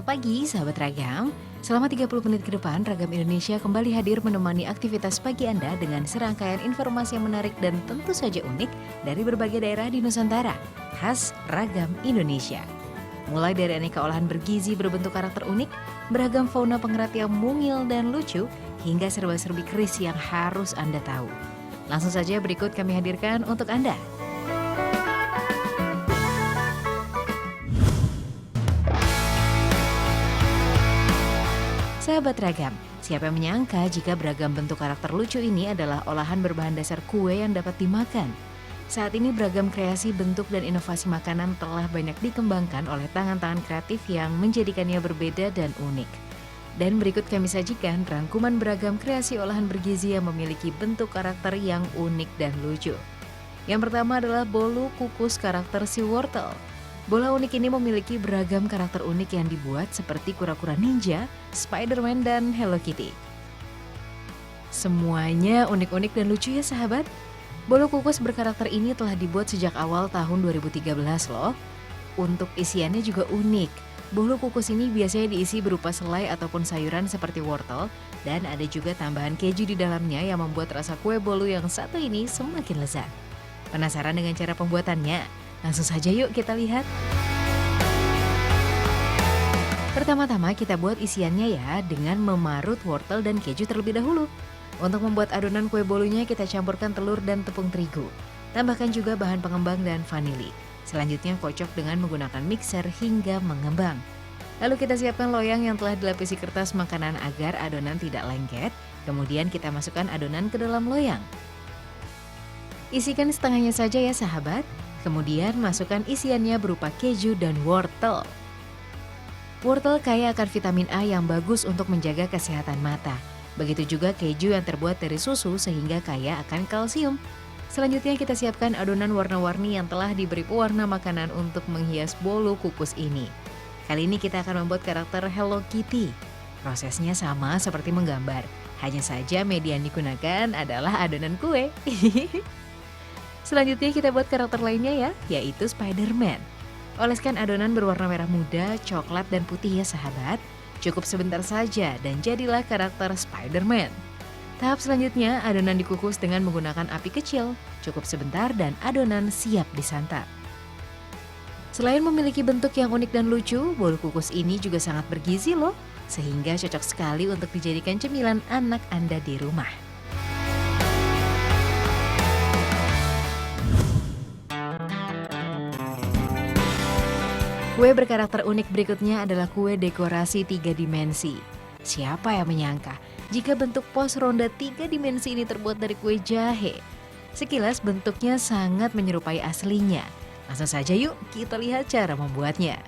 Selamat pagi, sahabat Ragam. Selama 30 menit ke depan, Ragam Indonesia kembali hadir menemani aktivitas pagi Anda dengan serangkaian informasi yang menarik dan tentu saja unik dari berbagai daerah di Nusantara. Khas Ragam Indonesia. Mulai dari aneka olahan bergizi berbentuk karakter unik, beragam fauna pengerat yang mungil dan lucu, hingga serba-serbi keris yang harus Anda tahu. Langsung saja berikut kami hadirkan untuk Anda. Sahabat Ragam, siapa yang menyangka jika beragam bentuk karakter lucu ini adalah olahan berbahan dasar kue yang dapat dimakan? Saat ini beragam kreasi bentuk dan inovasi makanan telah banyak dikembangkan oleh tangan-tangan kreatif yang menjadikannya berbeda dan unik. Dan berikut kami sajikan rangkuman beragam kreasi olahan bergizi yang memiliki bentuk karakter yang unik dan lucu. Yang pertama adalah bolu kukus karakter si wortel. Bola unik ini memiliki beragam karakter unik yang dibuat seperti kura-kura ninja, Spider-Man, dan Hello Kitty. Semuanya unik-unik dan lucu ya sahabat. Bolu kukus berkarakter ini telah dibuat sejak awal tahun 2013 loh. Untuk isiannya juga unik. Bolu kukus ini biasanya diisi berupa selai ataupun sayuran seperti wortel, dan ada juga tambahan keju di dalamnya yang membuat rasa kue bolu yang satu ini semakin lezat. Penasaran dengan cara pembuatannya? Langsung saja yuk kita lihat. Pertama-tama kita buat isiannya ya dengan memarut wortel dan keju terlebih dahulu. Untuk membuat adonan kue bolunya kita campurkan telur dan tepung terigu. Tambahkan juga bahan pengembang dan vanili. Selanjutnya kocok dengan menggunakan mixer hingga mengembang. Lalu kita siapkan loyang yang telah dilapisi kertas makanan agar adonan tidak lengket. Kemudian kita masukkan adonan ke dalam loyang. Isikan setengahnya saja ya sahabat. Kemudian masukkan isiannya berupa keju dan wortel. Wortel kaya akan vitamin A yang bagus untuk menjaga kesehatan mata. Begitu juga keju yang terbuat dari susu sehingga kaya akan kalsium. Selanjutnya kita siapkan adonan warna-warni yang telah diberi pewarna makanan untuk menghias bolu kukus ini. Kali ini kita akan membuat karakter Hello Kitty. Prosesnya sama seperti menggambar. Hanya saja media yang digunakan adalah adonan kue. Selanjutnya kita buat karakter lainnya ya, yaitu Spider-Man. Oleskan adonan berwarna merah muda, coklat, dan putih ya sahabat. Cukup sebentar saja dan jadilah karakter Spider-Man. Tahap selanjutnya, adonan dikukus dengan menggunakan api kecil. Cukup sebentar dan adonan siap disantap. Selain memiliki bentuk yang unik dan lucu, bolu kukus ini juga sangat bergizi loh. Sehingga cocok sekali untuk dijadikan cemilan anak Anda di rumah. Kue berkarakter unik berikutnya adalah kue dekorasi 3 dimensi. Siapa yang menyangka jika bentuk pos ronda 3 dimensi ini terbuat dari kue jahe? Sekilas bentuknya sangat menyerupai aslinya. Langsung saja yuk kita lihat cara membuatnya.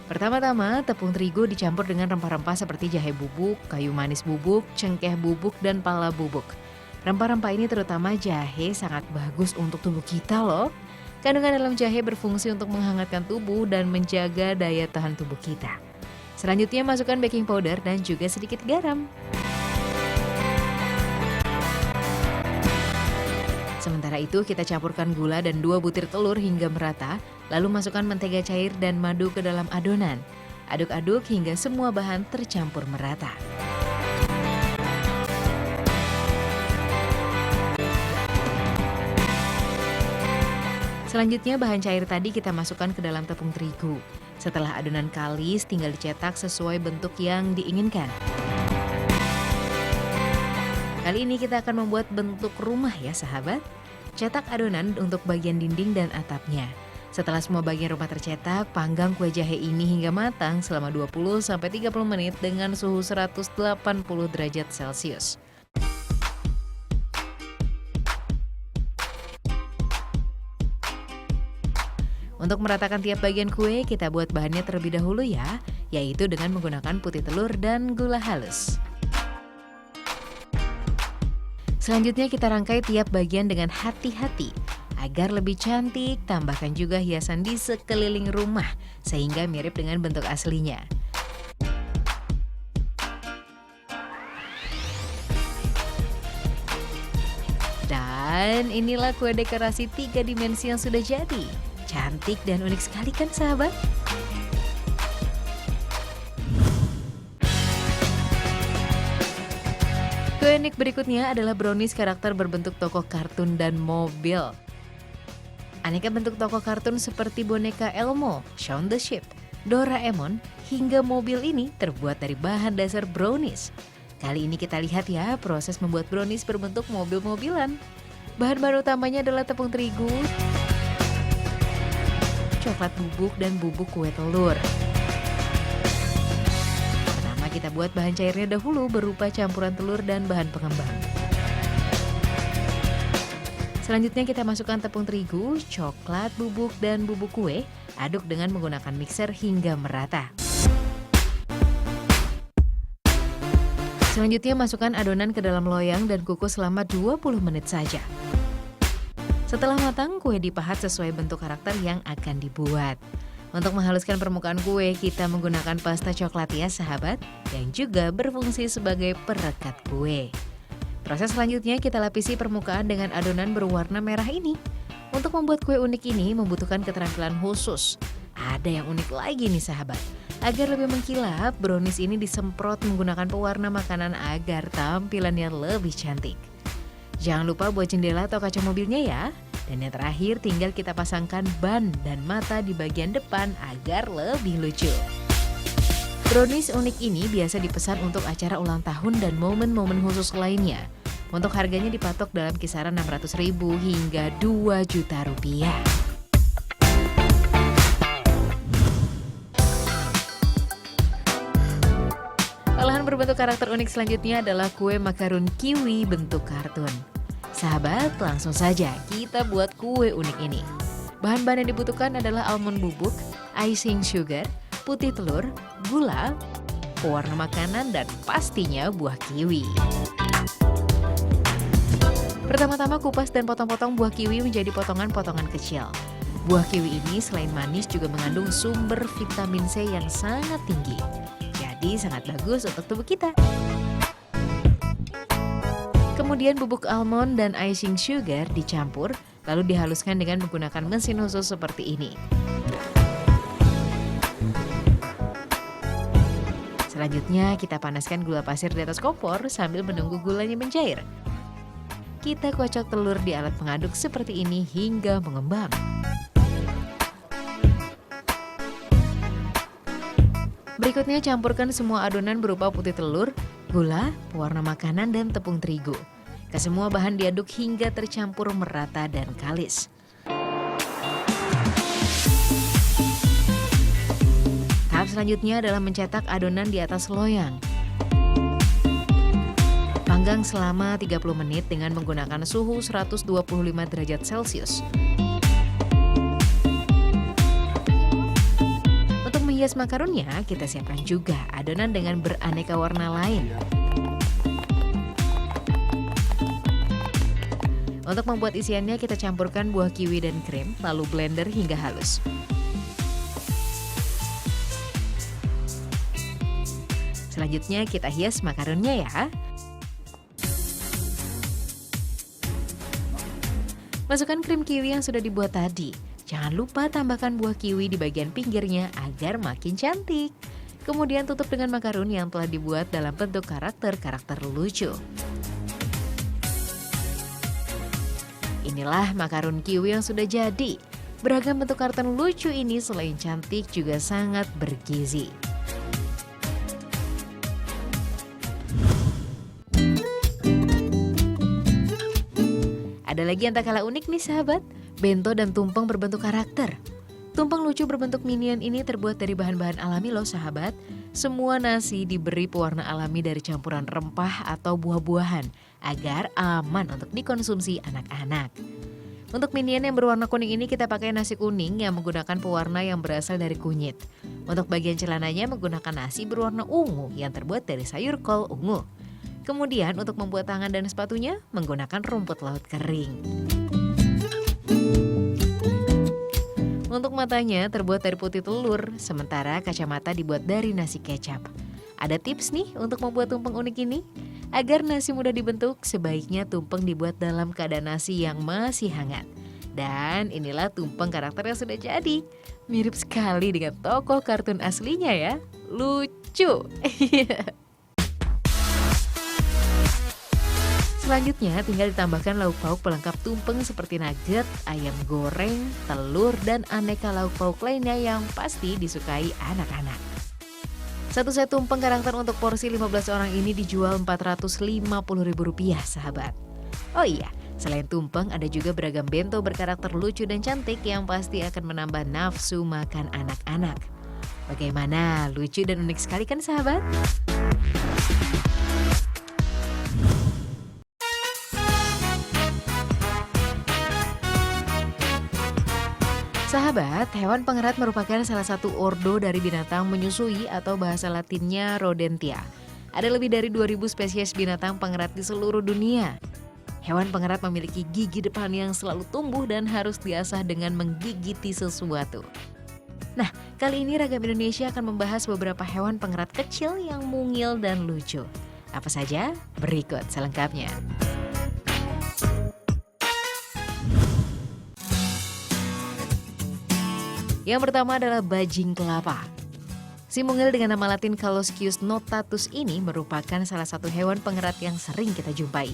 Pertama-tama tepung terigu dicampur dengan rempah-rempah seperti jahe bubuk, kayu manis bubuk, cengkeh bubuk, dan pala bubuk. Rempah-rempah ini terutama jahe sangat bagus untuk tubuh kita loh. Kandungan dalam jahe berfungsi untuk menghangatkan tubuh dan menjaga daya tahan tubuh kita. Selanjutnya masukkan baking powder dan juga sedikit garam. Sementara itu kita campurkan gula dan 2 butir telur hingga merata, lalu masukkan mentega cair dan madu ke dalam adonan. Aduk-aduk hingga semua bahan tercampur merata. Selanjutnya bahan cair tadi kita masukkan ke dalam tepung terigu. Setelah adonan kalis tinggal dicetak sesuai bentuk yang diinginkan. Kali ini kita akan membuat bentuk rumah ya sahabat. Cetak adonan untuk bagian dinding dan atapnya. Setelah semua bagian rumah tercetak, panggang kue jahe ini hingga matang selama 20-30 menit dengan suhu 180 derajat Celcius. Untuk meratakan tiap bagian kue, kita buat bahannya terlebih dahulu ya, yaitu dengan menggunakan putih telur dan gula halus. Selanjutnya kita rangkai tiap bagian dengan hati-hati. Agar lebih cantik, tambahkan juga hiasan di sekeliling rumah, sehingga mirip dengan bentuk aslinya. Dan inilah kue dekorasi 3 dimensi yang sudah jadi. Cantik dan unik sekali kan sahabat? Kue unik berikutnya adalah brownies karakter berbentuk tokoh kartun dan mobil. Aneka bentuk tokoh kartun seperti boneka Elmo, Shaun the Sheep, Doraemon, hingga mobil ini terbuat dari bahan dasar brownies. Kali ini kita lihat ya proses membuat brownies berbentuk mobil-mobilan. Bahan-bahan utamanya adalah tepung terigu, coklat bubuk, dan bubuk kue telur. Pertama kita buat bahan cairnya dahulu berupa campuran telur dan bahan pengembang. Selanjutnya kita masukkan tepung terigu, coklat bubuk, dan bubuk kue. Aduk dengan menggunakan mixer hingga merata. Selanjutnya masukkan adonan ke dalam loyang dan kukus selama 20 menit saja. Setelah matang, kue dipahat sesuai bentuk karakter yang akan dibuat. Untuk menghaluskan permukaan kue, kita menggunakan pasta coklat ya sahabat, yang juga berfungsi sebagai perekat kue. Proses selanjutnya kita lapisi permukaan dengan adonan berwarna merah ini. Untuk membuat kue unik ini membutuhkan keterampilan khusus. Ada yang unik lagi nih sahabat. Agar lebih mengkilap, brownies ini disemprot menggunakan pewarna makanan agar tampilannya lebih cantik. Jangan lupa buat jendela atau kaca mobilnya ya. Dan yang terakhir tinggal kita pasangkan ban dan mata di bagian depan agar lebih lucu. Brownies unik ini biasa dipesan untuk acara ulang tahun dan momen-momen khusus lainnya. Untuk harganya dipatok dalam kisaran Rp600.000 hingga Rp2 juta. Olahan berbentuk karakter unik selanjutnya adalah kue makarun kiwi bentuk kartun. Sahabat, langsung saja kita buat kue unik ini. Bahan-bahan yang dibutuhkan adalah almond bubuk, icing sugar, putih telur, gula, pewarna makanan, dan pastinya buah kiwi. Pertama-tama kupas dan potong-potong buah kiwi menjadi potongan-potongan kecil. Buah kiwi ini selain manis juga mengandung sumber vitamin C yang sangat tinggi. Jadi sangat bagus untuk tubuh kita. Kemudian bubuk almond dan icing sugar dicampur, lalu dihaluskan dengan menggunakan mesin khusus seperti ini. Selanjutnya kita panaskan gula pasir di atas kompor sambil menunggu gulanya mencair. Kita kocok telur di alat pengaduk seperti ini hingga mengembang. Berikutnya campurkan semua adonan berupa putih telur, gula, pewarna makanan, dan tepung terigu. Kesemua bahan diaduk hingga tercampur merata dan kalis. Tahap selanjutnya adalah mencetak adonan di atas loyang. Panggang selama 30 menit dengan menggunakan suhu 125 derajat Celcius. Untuk menghias makarunnya, kita siapkan juga adonan dengan beraneka warna lain. Untuk membuat isiannya, kita campurkan buah kiwi dan krim, lalu blender hingga halus. Selanjutnya kita hias makarunnya ya. Masukkan krim kiwi yang sudah dibuat tadi. Jangan lupa tambahkan buah kiwi di bagian pinggirnya agar makin cantik. Kemudian tutup dengan makarun yang telah dibuat dalam bentuk karakter-karakter lucu. Inilah makarun kiwi yang sudah jadi. Beragam bentuk kartun lucu ini selain cantik juga sangat bergizi. Ada lagi yang tak kalah unik nih sahabat, bento dan tumpeng berbentuk karakter. Tumpeng lucu berbentuk minion ini terbuat dari bahan-bahan alami loh sahabat. Semua nasi diberi pewarna alami dari campuran rempah atau buah-buahan agar aman untuk dikonsumsi anak-anak. Untuk minion yang berwarna kuning ini kita pakai nasi kuning yang menggunakan pewarna yang berasal dari kunyit. Untuk bagian celananya menggunakan nasi berwarna ungu yang terbuat dari sayur kol ungu. Kemudian untuk membuat tangan dan sepatunya menggunakan rumput laut kering. Untuk matanya terbuat dari putih telur, sementara kacamata dibuat dari nasi kecap. Ada tips nih untuk membuat tumpeng unik ini. Agar nasi mudah dibentuk, sebaiknya tumpeng dibuat dalam keadaan nasi yang masih hangat. Dan inilah tumpeng karakter yang sudah jadi. Mirip sekali dengan tokoh kartun aslinya ya. Lucu. Selanjutnya tinggal ditambahkan lauk pauk pelengkap tumpeng seperti nugget, ayam goreng, telur, dan aneka lauk pauk lainnya yang pasti disukai anak-anak. Satu set tumpeng karakter untuk porsi 15 orang ini dijual Rp450.000 sahabat. Oh iya, selain tumpeng ada juga beragam bento berkarakter lucu dan cantik yang pasti akan menambah nafsu makan anak-anak. Bagaimana? Lucu dan unik sekali kan sahabat? Sahabat, hewan pengerat merupakan salah satu ordo dari binatang menyusui atau bahasa latinnya Rodentia. Ada lebih dari 2.000 spesies binatang pengerat di seluruh dunia. Hewan pengerat memiliki gigi depan yang selalu tumbuh dan harus diasah dengan menggigiti sesuatu. Nah, kali ini Ragam Indonesia akan membahas beberapa hewan pengerat kecil yang mungil dan lucu. Apa saja? Berikut selengkapnya. Yang pertama adalah bajing kelapa. Si mungil dengan nama latin Caloscius notatus ini merupakan salah satu hewan pengerat yang sering kita jumpai.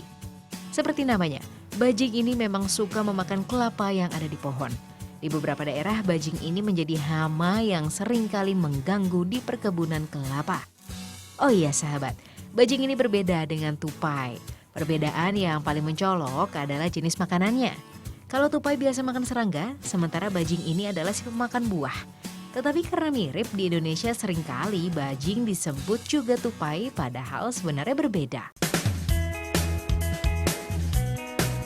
Seperti namanya, bajing ini memang suka memakan kelapa yang ada di pohon. Di beberapa daerah, bajing ini menjadi hama yang sering kali mengganggu di perkebunan kelapa. Oh iya sahabat, bajing ini berbeda dengan tupai. Perbedaan yang paling mencolok adalah jenis makanannya. Kalau tupai biasa makan serangga, sementara bajing ini adalah si pemakan buah. Tetapi karena mirip, di Indonesia seringkali bajing disebut juga tupai, padahal sebenarnya berbeda.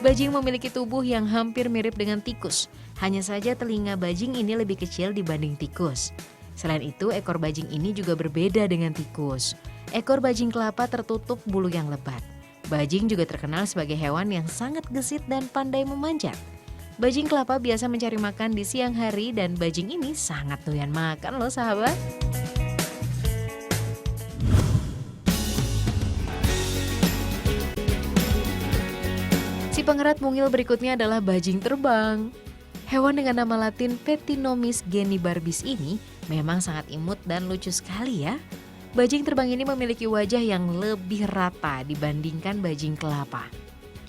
Bajing memiliki tubuh yang hampir mirip dengan tikus. Hanya saja telinga bajing ini lebih kecil dibanding tikus. Selain itu, ekor bajing ini juga berbeda dengan tikus. Ekor bajing kelapa tertutup bulu yang lebat. Bajing juga terkenal sebagai hewan yang sangat gesit dan pandai memanjat. Bajing kelapa biasa mencari makan di siang hari dan bajing ini sangat doyan makan loh sahabat. Si pengerat mungil berikutnya adalah bajing terbang. Hewan dengan nama latin Petinomys genibarbis ini memang sangat imut dan lucu sekali ya. Bajing terbang ini memiliki wajah yang lebih rata dibandingkan bajing kelapa.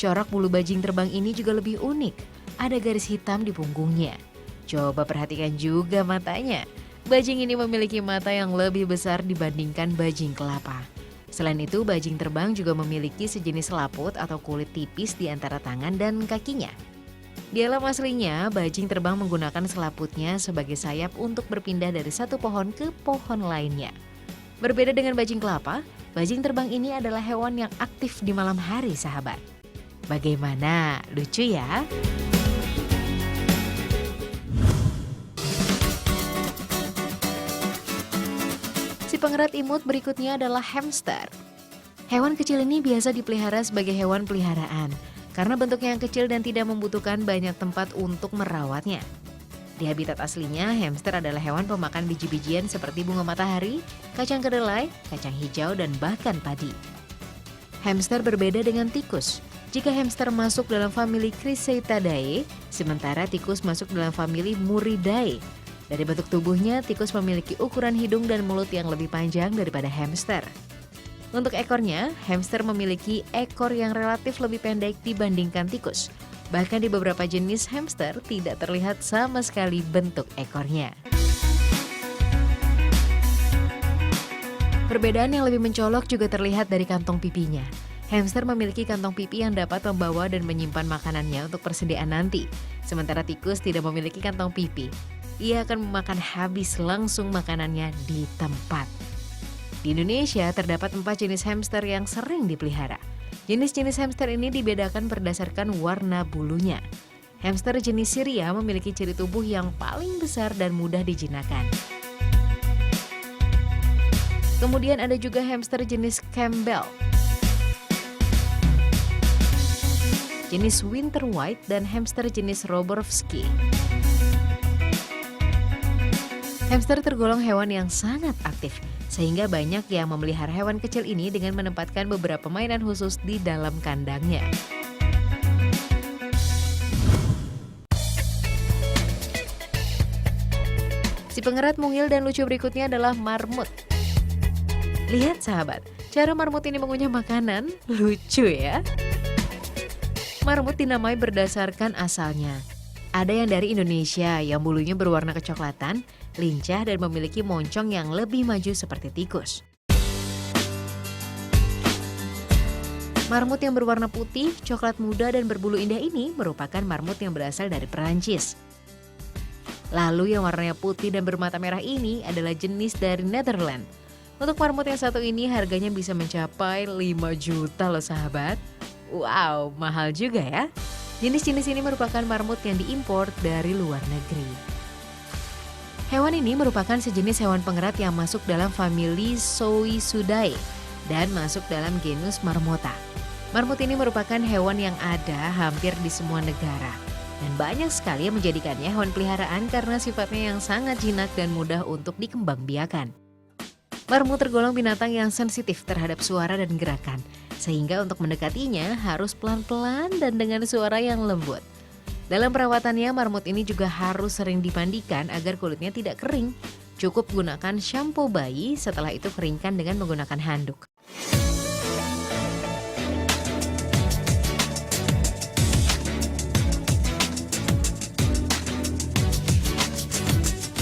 Corak bulu bajing terbang ini juga lebih unik. Ada garis hitam di punggungnya. Coba perhatikan juga matanya. Bajing ini memiliki mata yang lebih besar dibandingkan bajing kelapa. Selain itu, bajing terbang juga memiliki sejenis selaput atau kulit tipis di antara tangan dan kakinya. Di alam aslinya, bajing terbang menggunakan selaputnya sebagai sayap untuk berpindah dari satu pohon ke pohon lainnya. Berbeda dengan bajing kelapa, bajing terbang ini adalah hewan yang aktif di malam hari sahabat. Bagaimana? Lucu ya? Si pengerat imut berikutnya adalah hamster. Hewan kecil ini biasa dipelihara sebagai hewan peliharaan karena bentuknya yang kecil dan tidak membutuhkan banyak tempat untuk merawatnya. Di habitat aslinya, hamster adalah hewan pemakan biji-bijian seperti bunga matahari, kacang kedelai, kacang hijau, dan bahkan padi. Hamster berbeda dengan tikus. Jika hamster masuk dalam famili Chrysaetidae, sementara tikus masuk dalam famili Muridae. Dari bentuk tubuhnya, tikus memiliki ukuran hidung dan mulut yang lebih panjang daripada hamster. Untuk ekornya, hamster memiliki ekor yang relatif lebih pendek dibandingkan tikus. Bahkan di beberapa jenis hamster tidak terlihat sama sekali bentuk ekornya. Perbedaan yang lebih mencolok juga terlihat dari kantong pipinya. Hamster memiliki kantong pipi yang dapat membawa dan menyimpan makanannya untuk persediaan nanti. Sementara tikus tidak memiliki kantong pipi. Ia akan memakan habis langsung makanannya di tempat. Di Indonesia terdapat 4 jenis hamster yang sering dipelihara. Jenis-jenis hamster ini dibedakan berdasarkan warna bulunya. Hamster jenis Syria memiliki ciri tubuh yang paling besar dan mudah dijinakkan. Kemudian ada juga hamster jenis Campbell, jenis Winter White, dan hamster jenis Roborovski. Hamster tergolong hewan yang sangat aktif, sehingga banyak yang memelihara hewan kecil ini dengan menempatkan beberapa mainan khusus di dalam kandangnya. Si pengerat mungil dan lucu berikutnya adalah marmut. Lihat sahabat, cara marmut ini mengunyah makanan lucu ya. Marmut dinamai berdasarkan asalnya. Ada yang dari Indonesia yang bulunya berwarna kecoklatan, lincah dan memiliki moncong yang lebih maju seperti tikus. Marmut yang berwarna putih, coklat muda dan berbulu indah ini merupakan marmut yang berasal dari Perancis. Lalu yang warnanya putih dan bermata merah ini adalah jenis dari Netherlands. Untuk marmut yang satu ini harganya bisa mencapai 5 juta loh sahabat. Wow, mahal juga ya. Jenis-jenis ini merupakan marmut yang diimpor dari luar negeri. Hewan ini merupakan sejenis hewan pengerat yang masuk dalam famili Zoisidae dan masuk dalam genus Marmota. Marmut ini merupakan hewan yang ada hampir di semua negara. Dan banyak sekali yang menjadikannya hewan peliharaan karena sifatnya yang sangat jinak dan mudah untuk dikembangbiakan. Marmut tergolong binatang yang sensitif terhadap suara dan gerakan, sehingga untuk mendekatinya harus pelan-pelan dan dengan suara yang lembut. Dalam perawatannya, marmut ini juga harus sering dimandikan agar kulitnya tidak kering. Cukup gunakan shampoo bayi, setelah itu keringkan dengan menggunakan handuk.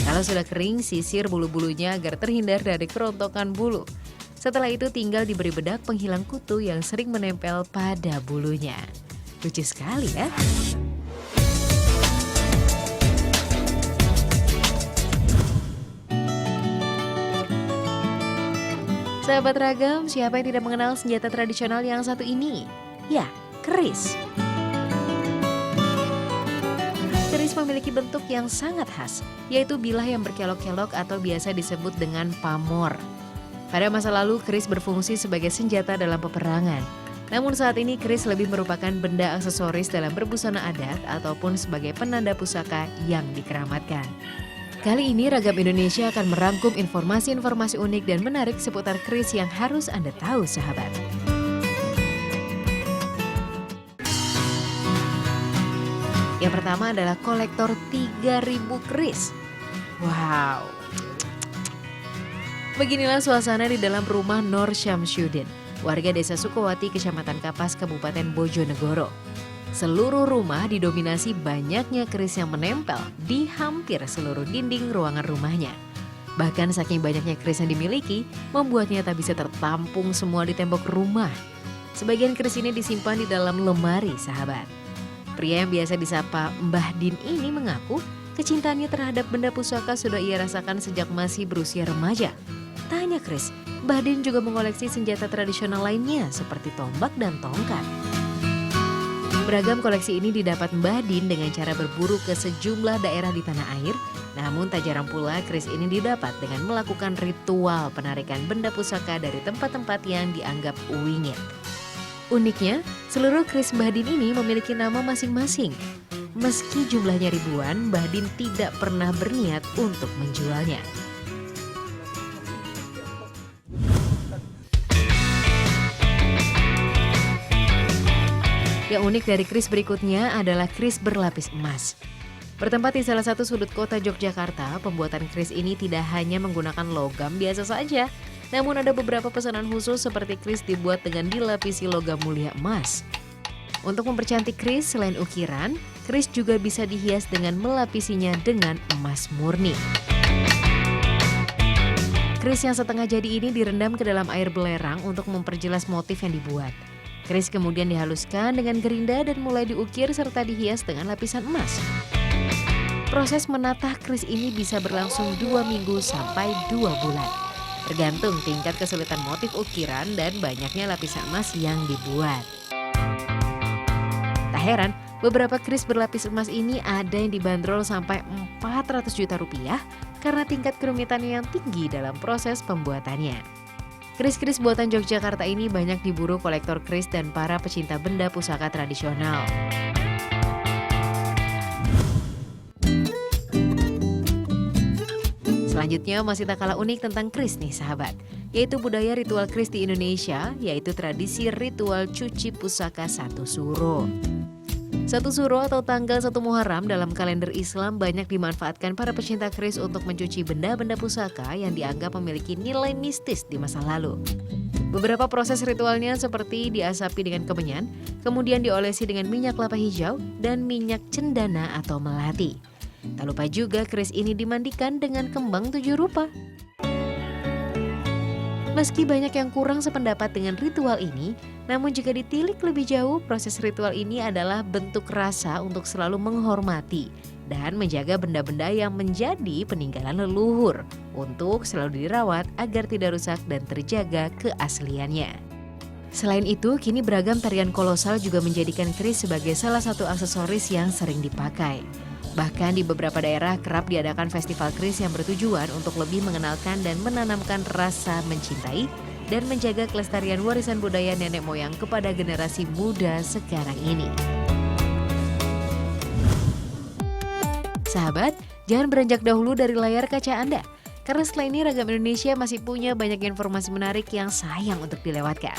Kalau sudah kering, sisir bulu-bulunya agar terhindar dari kerontokan bulu. Setelah itu tinggal diberi bedak penghilang kutu yang sering menempel pada bulunya. Lucu sekali ya. Sahabat Ragam, siapa yang tidak mengenal senjata tradisional yang satu ini? Ya, keris. Keris memiliki bentuk yang sangat khas, yaitu bilah yang berkelok-kelok atau biasa disebut dengan pamor. Pada masa lalu, keris berfungsi sebagai senjata dalam peperangan. Namun saat ini keris lebih merupakan benda aksesoris dalam berbusana adat ataupun sebagai penanda pusaka yang dikeramatkan. Kali ini Ragam Indonesia akan merangkum informasi-informasi unik dan menarik seputar keris yang harus Anda tahu, sahabat. Yang pertama adalah kolektor 3.000 keris. Wow. Beginilah suasana di dalam rumah Nur Syamsuddin, warga desa Sukowati, Kecamatan Kapas, Kabupaten Bojonegoro. Seluruh rumah didominasi banyaknya keris yang menempel di hampir seluruh dinding ruangan rumahnya. Bahkan saking banyaknya keris yang dimiliki, membuatnya tak bisa tertampung semua di tembok rumah. Sebagian keris ini disimpan di dalam lemari, sahabat. Pria yang biasa disapa Mbah Din ini mengaku kecintaannya terhadap benda pusaka sudah ia rasakan sejak masih berusia remaja. Tak hanya keris, Mbah Din juga mengoleksi senjata tradisional lainnya seperti tombak dan tongkat. Beragam koleksi ini didapat Mbah Din dengan cara berburu ke sejumlah daerah di tanah air. Namun tak jarang pula keris ini didapat dengan melakukan ritual penarikan benda pusaka dari tempat-tempat yang dianggap wingit. Uniknya, seluruh keris Mbah Din ini memiliki nama masing-masing. Meski jumlahnya ribuan, Mbah Din tidak pernah berniat untuk menjualnya. Yang unik dari keris berikutnya adalah keris berlapis emas. Bertempat di salah satu sudut kota Yogyakarta, pembuatan keris ini tidak hanya menggunakan logam biasa saja, namun ada beberapa pesanan khusus seperti keris dibuat dengan dilapisi logam mulia emas. Untuk mempercantik keris, selain ukiran, keris juga bisa dihias dengan melapisinya dengan emas murni. Keris yang setengah jadi ini direndam ke dalam air belerang untuk memperjelas motif yang dibuat. Keris kemudian dihaluskan dengan gerinda dan mulai diukir serta dihias dengan lapisan emas. Proses menatah keris ini bisa berlangsung 2 minggu sampai 2 bulan. Tergantung tingkat kesulitan motif ukiran dan banyaknya lapisan emas yang dibuat. Tak heran, beberapa keris berlapis emas ini ada yang dibanderol sampai 400 juta rupiah karena tingkat kerumitannya yang tinggi dalam proses pembuatannya. Keris-keris buatan Yogyakarta ini banyak diburu kolektor keris dan para pecinta benda pusaka tradisional. Selanjutnya masih tak kalah unik tentang keris nih sahabat, yaitu budaya ritual keris di Indonesia, yaitu tradisi ritual cuci pusaka satu suro. 1 Suro atau tanggal 1 Muharram dalam kalender Islam banyak dimanfaatkan para pecinta keris untuk mencuci benda-benda pusaka yang dianggap memiliki nilai mistis di masa lalu. Beberapa proses ritualnya seperti diasapi dengan kemenyan, kemudian diolesi dengan minyak kelapa hijau dan minyak cendana atau melati. Tak lupa juga keris ini dimandikan dengan kembang 7 rupa. Meski banyak yang kurang sependapat dengan ritual ini, namun jika ditilik lebih jauh, proses ritual ini adalah bentuk rasa untuk selalu menghormati dan menjaga benda-benda yang menjadi peninggalan leluhur untuk selalu dirawat agar tidak rusak dan terjaga keasliannya. Selain itu, kini beragam tarian kolosal juga menjadikan keris sebagai salah satu aksesoris yang sering dipakai. Bahkan di beberapa daerah kerap diadakan festival keris yang bertujuan untuk lebih mengenalkan dan menanamkan rasa mencintai dan menjaga kelestarian warisan budaya nenek moyang kepada generasi muda sekarang ini. Sahabat, jangan beranjak dahulu dari layar kaca Anda, karena setelah ini Ragam Indonesia masih punya banyak informasi menarik yang sayang untuk dilewatkan.